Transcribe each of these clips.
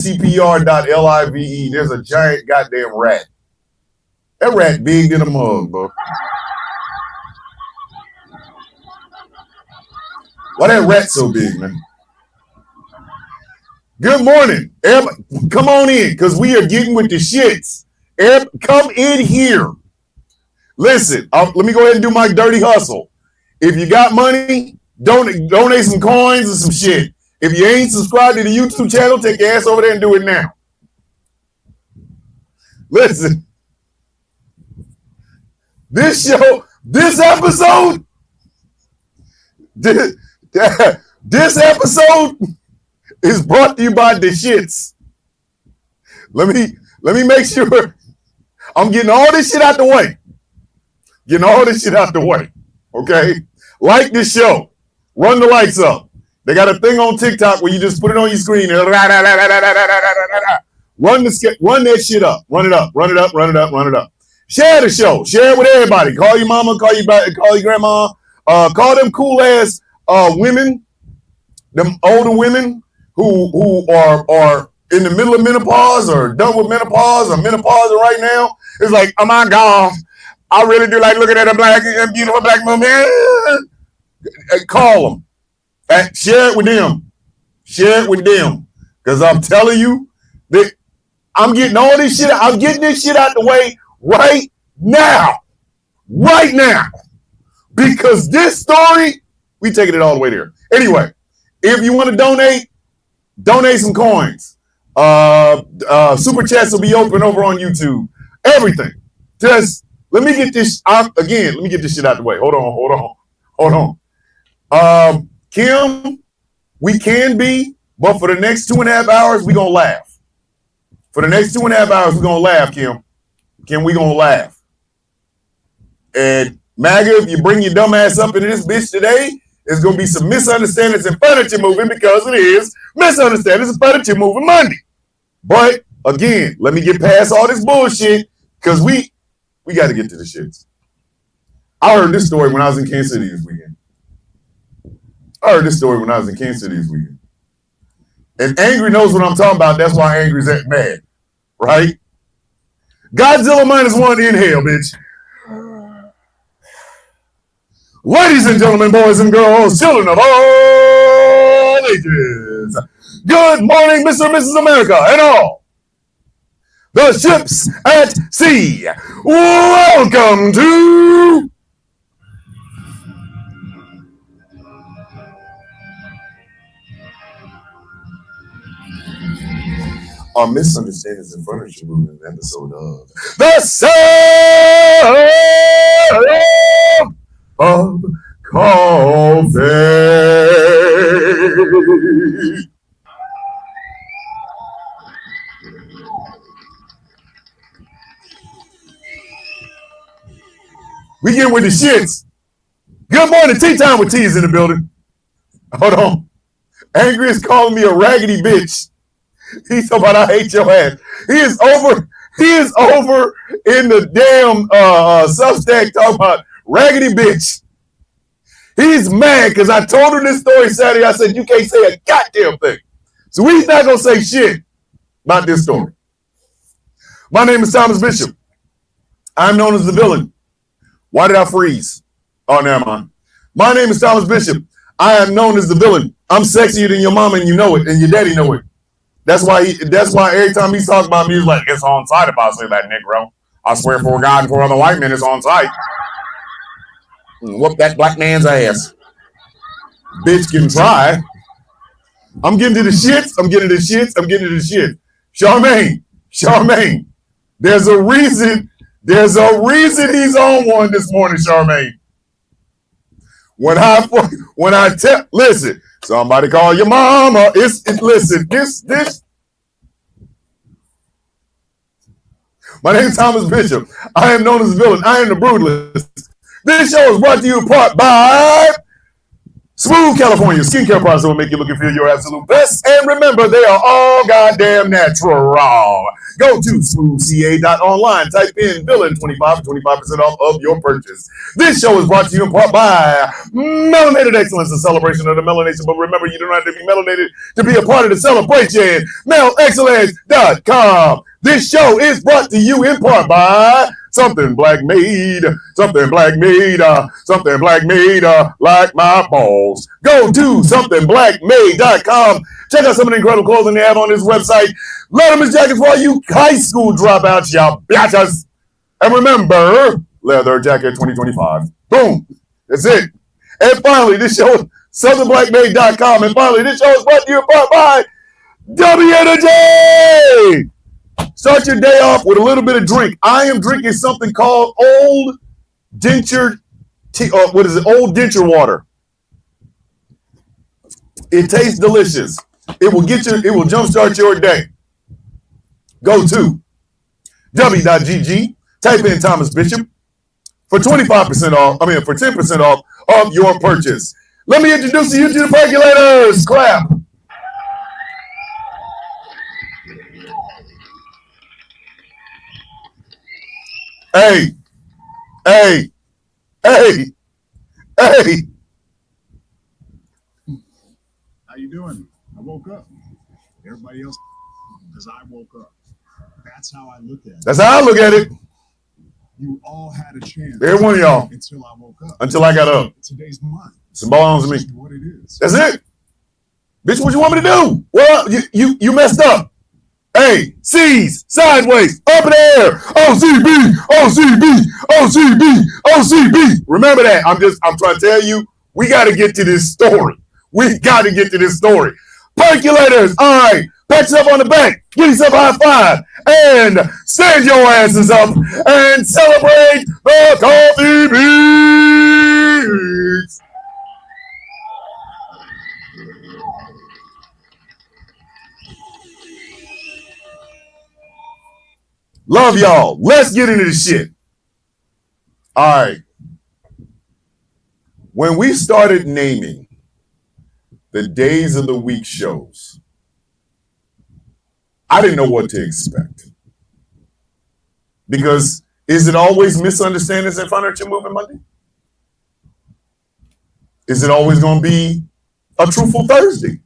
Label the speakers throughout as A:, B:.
A: CPR.live. There's a giant goddamn rat. That rat big in a mug, bro. Why that rat so big, man? Good morning. Everybody, come on in, because we are getting with the shits. Come in here. Listen, let me go ahead and do my dirty hustle. If you got money, donate some coins and some shit. If you ain't subscribed to the YouTube channel, take your ass over there and do it now. Listen, this episode is brought to you by the shits. Let me make sure I'm getting all this shit out the way. Okay? Like this show. Run the lights up. They got a thing on TikTok where you just put it on your screen and run that shit up. Run it up. Share the show. Share it with everybody. Call your mama, call your grandma, call them cool ass women, them older women who are in the middle of menopause or done with menopause or menopause right now. It's like, oh my God, I really do like looking at a beautiful black woman. Call them. Share it with them. Because I'm telling you that I'm getting all this shit. I'm getting this shit out the way right now. Because this story, we taking it all the way there. Anyway, if you want to donate some coins. Super chats will be open over on YouTube. Everything. Just let me get this shit out the way. Hold on. Kim, we can be, but for the next 2.5 hours, we're gonna laugh. Kim. Kim, we gonna laugh. And MAGA, if you bring your dumb ass up into this bitch today, there's going to be some misunderstandings and furniture moving because it is Misunderstandings and Furniture Moving Monday. But, again, let me get past all this bullshit because we got to get to the shits. I heard this story when I was in Kansas City this weekend. And Angry knows what I'm talking about. That's why Angry's that mad, right? Godzilla -1, inhale, bitch. Ladies and gentlemen, boys and girls, children of all ages, good morning, Mr. and Mrs. America, and all the ships at sea. Welcome to our Misunderstandings and Furniture Movement episode of The Sound of Coffee. We get with the shits. Good morning, Tea Time with T is in the building. Hold on. Angry is calling me a raggedy bitch. He's talking about I hate your ass. He is over in the damn Substack talking about raggedy bitch. He's mad because I told him this story Saturday. I said, you can't say a goddamn thing. So he's not going to say shit about this story. My name is Thomas Bishop. I'm known as the villain. Why did I freeze? Oh, never mind. My name is Thomas Bishop. I am known as the villain. I'm sexier than your mama and you know it, and your daddy know it. That's why every time he's talking about me, he's like, it's on site if I say that, Negro. I swear for God and for other white men, it's on site. Whoop that black man's ass. Bitch can try. I'm getting to the shits. Charmaine. There's a reason he's on one this morning, Charmaine. Listen, somebody call your mama. Listen, this. My name is Thomas Bishop. I am known as the villain. I am the brutalist. This show is brought to you in part by Smooth California skincare products that will make you look and feel your absolute best. And remember, they are all goddamn natural. Go to smoothca.online, type in villain25 for 25% off of your purchase. This show is brought to you in part by Melanated Excellence, a celebration of the melanation. But remember, you don't have to be melanated to be a part of the celebration. MelExcellence.com. This show is brought to you in part by Something Black Made, Something Black Made, Something Black Made, like my balls. Go to somethingBlackMade.com. Check out some of the incredible clothing they have on this website. Letterman's jackets for all you high school dropouts, y'all bitches. And remember, leather jacket 2025. Boom. That's it. And finally, this show is somethingBlackMade.com. And finally, this show is brought to you in part by W Energy. Start your day off with a little bit of drink. I am drinking something called Old Denture tea, or what is it? Old Denture water. It tastes delicious. It will jumpstart your day. Go to w.gg, type in Thomas Bishop for 25% off, for 10% off of your purchase. Let me introduce you to the percolators. Clap. Hey. How
B: you doing? I woke up. Everybody else, because I woke up. That's how I look at it.
A: That's how I look at it.
B: You all had a chance.
A: Every one of y'all.
B: Until I woke up.
A: Until I got up.
B: Today's mine.
A: It's belongs to me.
B: What it is.
A: That's it. Bitch, what you want me to do? Well, you messed up. Hey, C's, sideways, up in the air. OCB, OCB, OCB, OCB. Remember that. I'm trying to tell you, we got to get to this story. Percolators, all right. Pat yourself on the back, give yourself a high five, and stand your asses up and celebrate the coffee beans. Love y'all. Let's get into the shit. All right. When we started naming the days of the week shows, I didn't know what to expect. Because is it always misunderstandings and furniture moving Monday? Is it always going to be a truthful Thursday?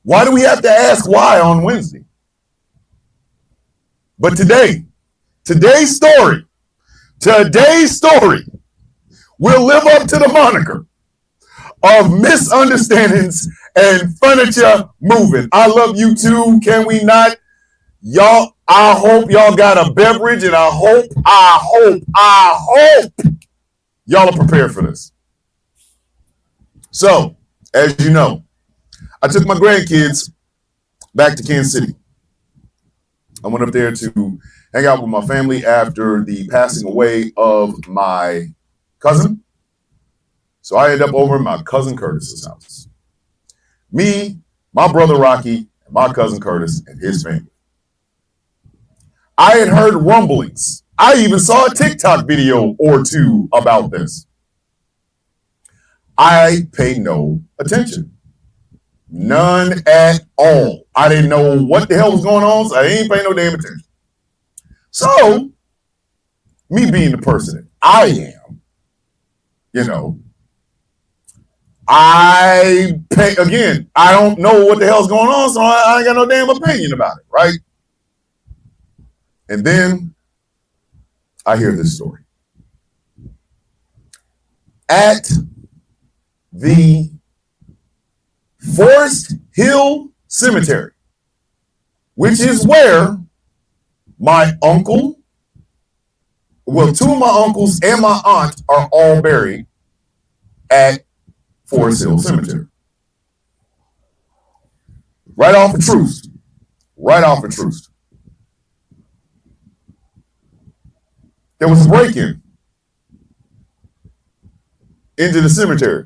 A: Why do we have to ask why on Wednesday? But today's story will live up to the moniker of misunderstandings and furniture moving. I love you too. Can we not? Y'all, I hope y'all got a beverage, and I hope y'all are prepared for this. So, as you know, I took my grandkids back to Kansas City. I went up there to hang out with my family after the passing away of my cousin. So I ended up over at my cousin Curtis's house. Me, my brother Rocky, and my cousin Curtis and his family. I had heard rumblings. I even saw a TikTok video or two about this. I paid no attention. None at all. I didn't know what the hell was going on, so I ain't paying no damn attention. So, me being the person that I am, I don't know what the hell's going on, so I ain't got no damn opinion about it, right? And then I hear this story. At the Forest Hill Cemetery, which is where my uncle, two of my uncles and my aunt are all buried at Forest Hill Cemetery. Right off of Troost. There was a break-in into the cemetery.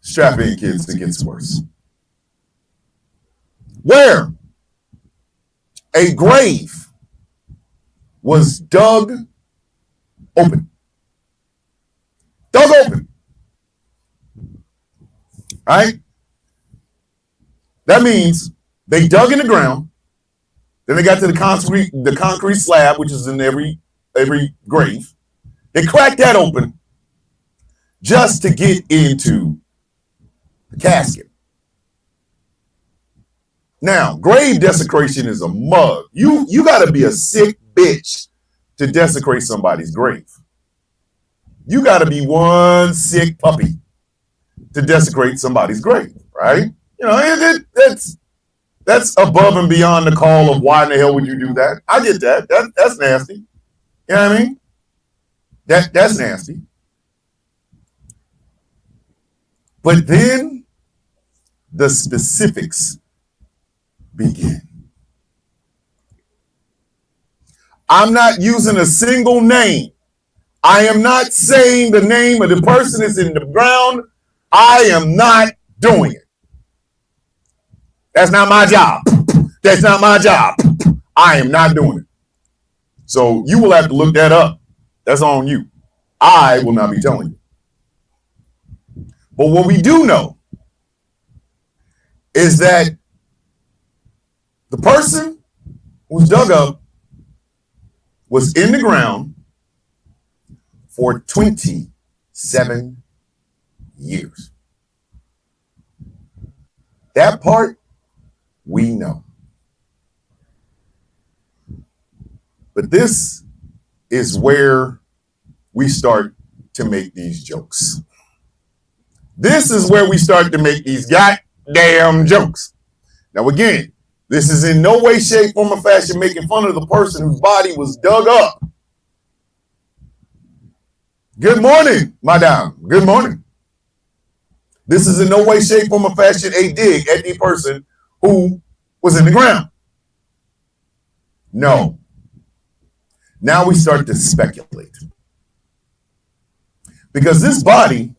A: Strap in, kids, it gets worse. Where a grave was dug open. Dug open. All right? That means they dug in the ground. Then they got to the concrete slab, which is in every grave. They cracked that open just to get into the casket. Now, grave desecration is a mug. You got to be a sick bitch to desecrate somebody's grave. You got to be one sick puppy to desecrate somebody's grave, right? You know, that's above and beyond the call of why in the hell would you do that? I get that. That's nasty. You know what I mean? That's nasty. But then the specifics begin. I'm not using a single name. I am not saying the name of the person that's in the ground. I am not doing it. That's not my job. That's not my job. I am not doing it. So you will have to look that up. That's on you. I will not be telling you. But what we do know is that the person who's dug up was in the ground for 27 years. That part we know. But this is where we start to make these jokes. This is where we start to make these goddamn jokes. Now, again, this is in no way, shape, form, or fashion making fun of the person whose body was dug up. Good morning, madame. Good morning. This is in no way, shape, form, or fashion a dig at the person who was in the ground. No. Now we start to speculate. Because this body